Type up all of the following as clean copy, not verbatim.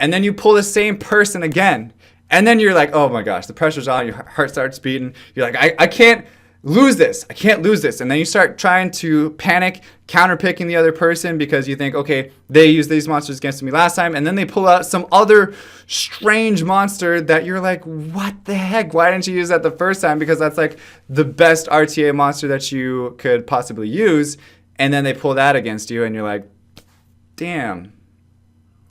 and then you pull the same person again. And then you're like, oh my gosh, the pressure's on, your heart starts beating. You're like, I can't lose this. I can't lose this. And then you start trying to panic, counterpicking the other person because you think, okay, they used these monsters against me last time. And then they pull out some other strange monster that you're like, what the heck? Why didn't you use that the first time? Because that's like the best RTA monster that you could possibly use. And then they pull that against you and you're like, damn,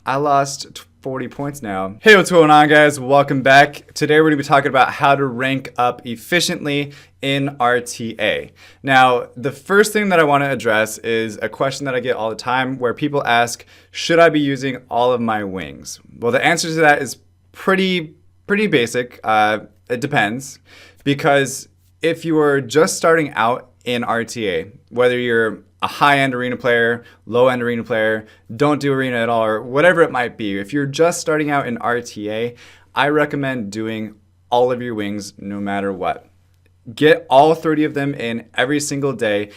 I lost 40 points now. Hey, what's going on, guys? Welcome back. Today we're going to be talking about how to rank up efficiently in RTA. Now, the first thing that I want to address is a question that I get all the time where people ask, should I be using all of my wings? Well, the answer to that is pretty basic. It depends, because if you are just starting out in RTA, whether you're a high-end arena player, low-end arena player, don't do arena at all, or whatever it might be. If you're just starting out in RTA, I recommend doing all of your wings no matter what. Get all 30 of them in every single day.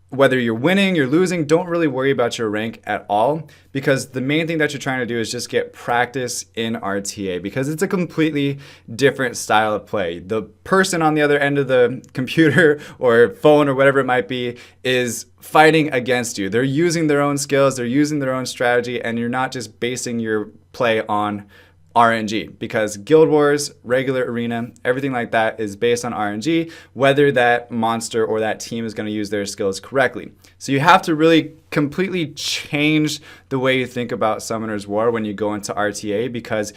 Whether you're winning, you're losing, don't really worry about your rank at all, because the main thing that you're trying to do is just get practice in RTA, because it's a completely different style of play. The person on the other end of the computer or phone or whatever it might be is fighting against you. They're using their own skills, they're using their own strategy, and you're not just basing your play on RNG, because Guild Wars, regular arena, everything like that is based on RNG, whether that monster or that team is going to use their skills correctly. So you have to really completely change the way you think about Summoner's War when you go into RTA, because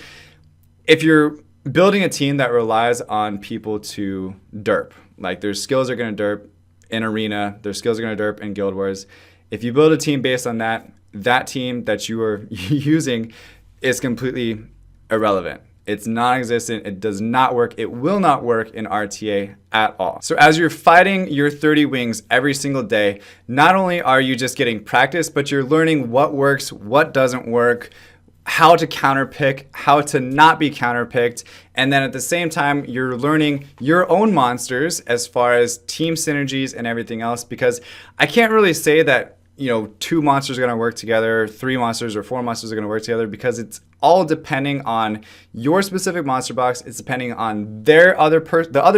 if you're building a team that relies on people to derp, like their skills are going to derp in arena, their skills are going to derp in Guild Wars. If you build a team based on that, that team that you are using is completely irrelevant. It's non-existent. It does not work. It will not work in RTA at all. So as you're fighting your 30 wings every single day, not only are you just getting practice, but you're learning what works, what doesn't work, how to counterpick, how to not be counterpicked, and then at the same time, you're learning your own monsters as far as team synergies and everything else, because I can't really say that, you know, 2 monsters are going to work together, 3 monsters or 4 monsters are going to work together, because it's all depending on your specific monster box. It's depending on the other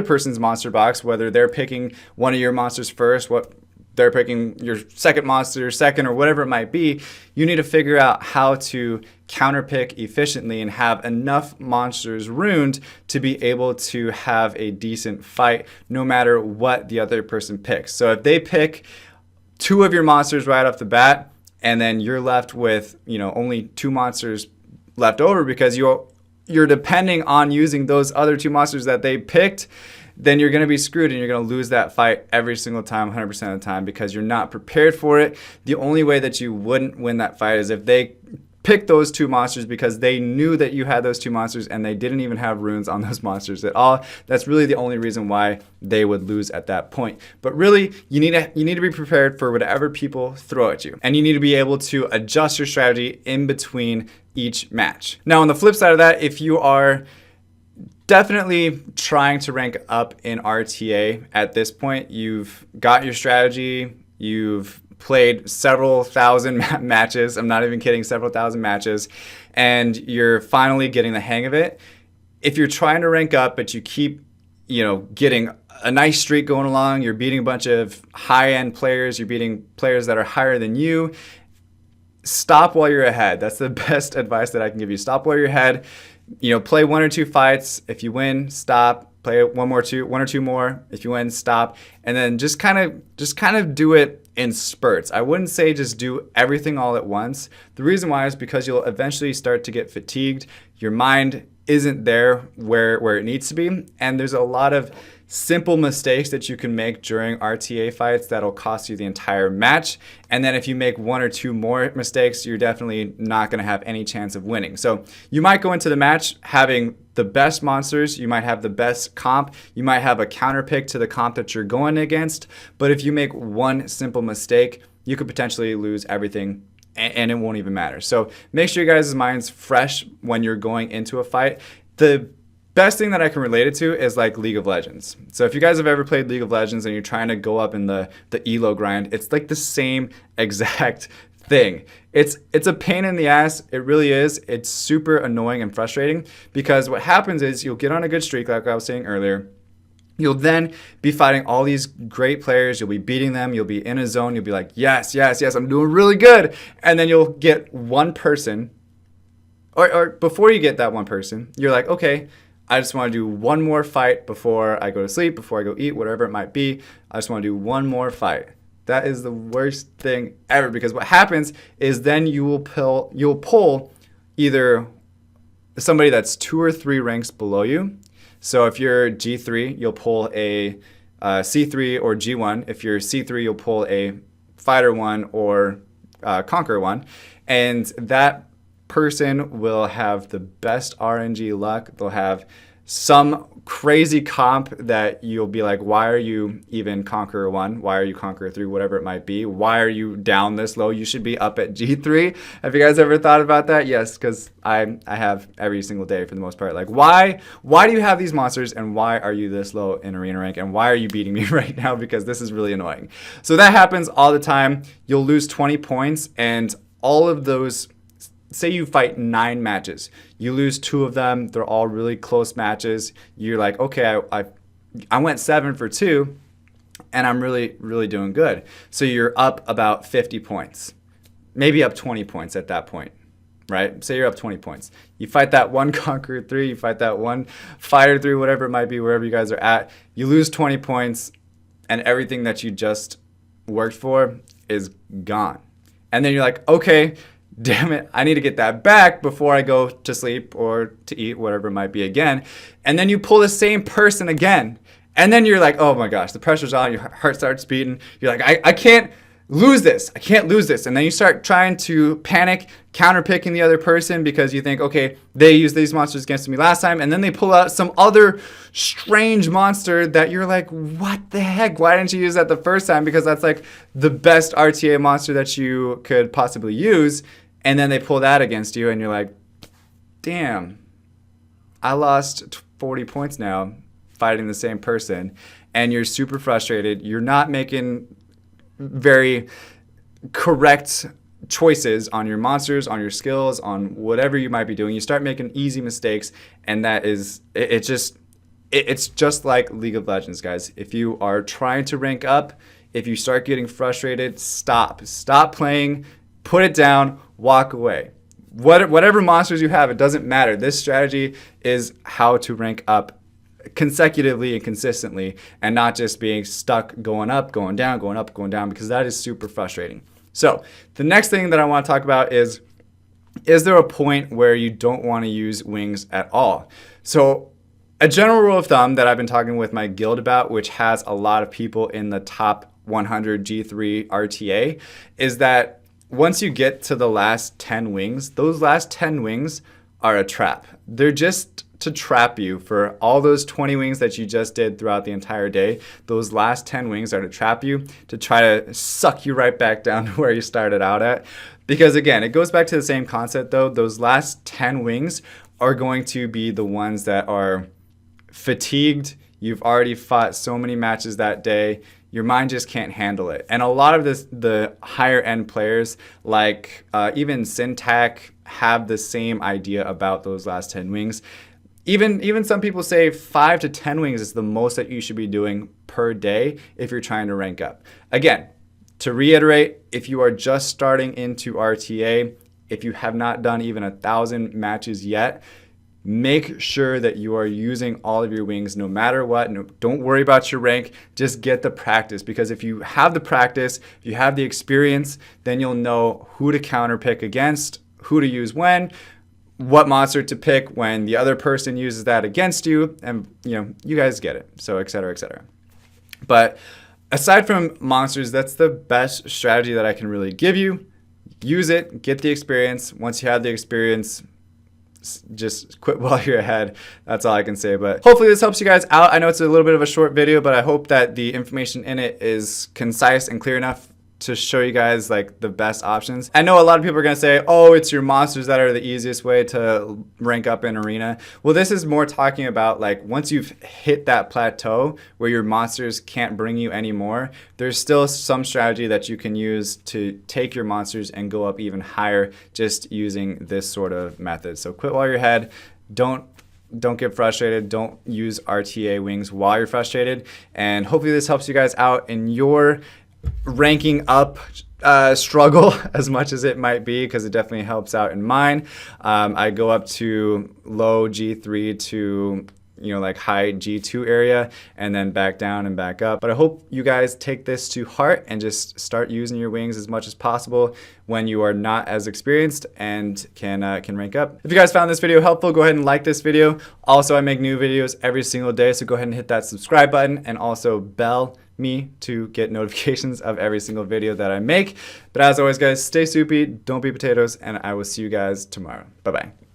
person's monster box, whether they're picking one of your monsters first, what they're picking your second monster second, or whatever it might be. You need to figure out how to counterpick efficiently and have enough monsters runed to be able to have a decent fight no matter what the other person picks. So if they pick 2 of your monsters right off the bat, and then you're left with, you know, only 2 monsters left over because you're depending on using those other 2 monsters that they picked, then you're going to be screwed and you're going to lose that fight every single time, 100% of the time, because you're not prepared for it. The only way that you wouldn't win that fight is if they pick those 2 monsters because they knew that you had those 2 monsters and they didn't even have runes on those monsters at all. That's really the only reason why they would lose at that point. But really, you need to be prepared for whatever people throw at you, and you need to be able to adjust your strategy in between each match. Now, on the flip side of that, if you are definitely trying to rank up in RTA at this point, you've got your strategy, you've played several thousand matches, I'm not even kidding, several thousand matches, and you're finally getting the hang of it. If you're trying to rank up, but you keep, you know, getting a nice streak going along, you're beating a bunch of high-end players, you're beating players that are higher than you, stop while you're ahead. That's the best advice that I can give you. Stop while you're ahead. You know, play 1 or 2 fights. If you win, stop. Play 1 or 2 more. If you win, stop. And then just kind of do it in spurts. I wouldn't say just do everything all at once. The reason why is because you'll eventually start to get fatigued. Your mind isn't there where it needs to be, and there's a lot of simple mistakes that you can make during RTA fights that'll cost you the entire match. And then if you make 1 or 2 more mistakes, you're definitely not going to have any chance of winning. So you might go into the match having the best monsters, you might have the best comp, you might have a counter pick to the comp that you're going against, but if you make 1 simple mistake, you could potentially lose everything and it won't even matter. So make sure your guys' mind's fresh when you're going into a fight. The best thing that I can relate it to is like League of Legends. So if you guys have ever played League of Legends and you're trying to go up in the elo grind, it's like the same exact thing. It's a pain in the ass. It really is. It's super annoying and frustrating because what happens is you'll get on a good streak, like I was saying earlier. You'll then be fighting all these great players. You'll be beating them. You'll be in a zone. You'll be like, yes, yes, yes, I'm doing really good. And then you'll get one person, or before you get that one person, you're like, okay, I just want to do one more fight before I go to sleep, before I go eat, whatever it might be. I just want to do one more fight. That is the worst thing ever because what happens is then you'll pull either somebody that's 2 or 3 ranks below you. So if you're G3, you'll pull a C3 or G1. If you're C3, you'll pull a Fighter 1 or Conqueror 1. And that person will have the best RNG luck. They'll have some crazy comp that you'll be like, why are you even Conqueror 1? Why are you Conqueror 3? Whatever it might be. Why are you down this low? You should be up at G3. Have you guys ever thought about that? Yes, because I have every single day for the most part. Like, why do you have these monsters and why are you this low in arena rank and why are you beating me right now? Because this is really annoying. So that happens all the time. You'll lose 20 points and all of those. Say you fight 9 matches, you lose 2 of them, they're all really close matches. You're like, okay, I went 7 for 2 and I'm really, really doing good. So you're up about 50 points, maybe up 20 points at that point, right? Say you're up 20 points. You fight that one Conqueror 3, you fight that one Fighter 3, whatever it might be, wherever you guys are at, you lose 20 points and everything that you just worked for is gone. And then you're like, okay, damn it, I need to get that back before I go to sleep or to eat, whatever it might be again. And then you pull the same person again. And then you're like, oh my gosh, the pressure's on, your heart starts beating. You're like, I can't lose this. I can't lose this. And then you start trying to panic, counterpicking the other person because you think, okay, they used these monsters against me last time. And then they pull out some other strange monster that you're like, what the heck? Why didn't you use that the first time? Because that's like the best RTA monster that you could possibly use. And then they pull that against you and you're like, damn, I lost 40 points now fighting the same person. And you're super frustrated. You're not making very correct choices on your monsters, on your skills, on whatever you might be doing. You start making easy mistakes. And that is, it's just like League of Legends, guys. If you are trying to rank up, if you start getting frustrated, stop playing, put it down, walk away. Whatever monsters you have, it doesn't matter. This strategy is how to rank up consecutively and consistently and not just being stuck going up, going down, going up, going down, because that is super frustrating. So the next thing that I want to talk about is there a point where you don't want to use wings at all? So a general rule of thumb that I've been talking with my guild about, which has a lot of people in the top 100 G3 RTA, is that once you get to the last 10 wings, those last 10 wings are a trap. They're just to trap you for all those 20 wings that you just did throughout the entire day. Those last 10 wings are to trap you, to try to suck you right back down to where you started out at. Because again, it goes back to the same concept though. Those last 10 wings are going to be the ones that are fatigued. You've already fought so many matches that day. Your mind just can't handle it. And a lot of the higher end players, like even Syntac, have the same idea about those last 10 wings. Even some people say 5 to 10 wings is the most that you should be doing per day if you're trying to rank up. Again, to reiterate, if you are just starting into RTA, if you have not done even 1,000 matches yet, make sure that you are using all of your wings no matter what. No, don't worry about your rank. Just get the practice, because if you have the practice, if you have the experience, then you'll know who to counter pick against, who to use when, what monster to pick when the other person uses that against you, and you guys get it. So et cetera, et cetera. But aside from monsters, that's the best strategy that I can really give you. Use it, get the experience. Once you have the experience, just quit while you're ahead. That's all I can say. But hopefully this helps you guys out. I know it's a little bit of a short video, but I hope that the information in it is concise and clear enough to show you guys like the best options. I know a lot of people are gonna say, oh, it's your monsters that are the easiest way to rank up in arena. Well, this is more talking about like once you've hit that plateau where your monsters can't bring you anymore, there's still some strategy that you can use to take your monsters and go up even higher just using this sort of method. So quit while you're ahead. Don't get frustrated. Don't use RTA wings while you're frustrated. And hopefully this helps you guys out in your ranking up struggle as much as it might be, because it definitely helps out in mine. I go up to low G3 to like high G2 area and then back down and back up. But I hope you guys take this to heart and just start using your wings as much as possible when you are not as experienced and can rank up. If you guys found this video helpful, go ahead and like this video. Also, I make new videos every single day, so go ahead and hit that subscribe button and also bell me to get notifications of every single video that I make. But as always, guys, stay soupy, don't be potatoes, and I will see you guys tomorrow. Bye-bye.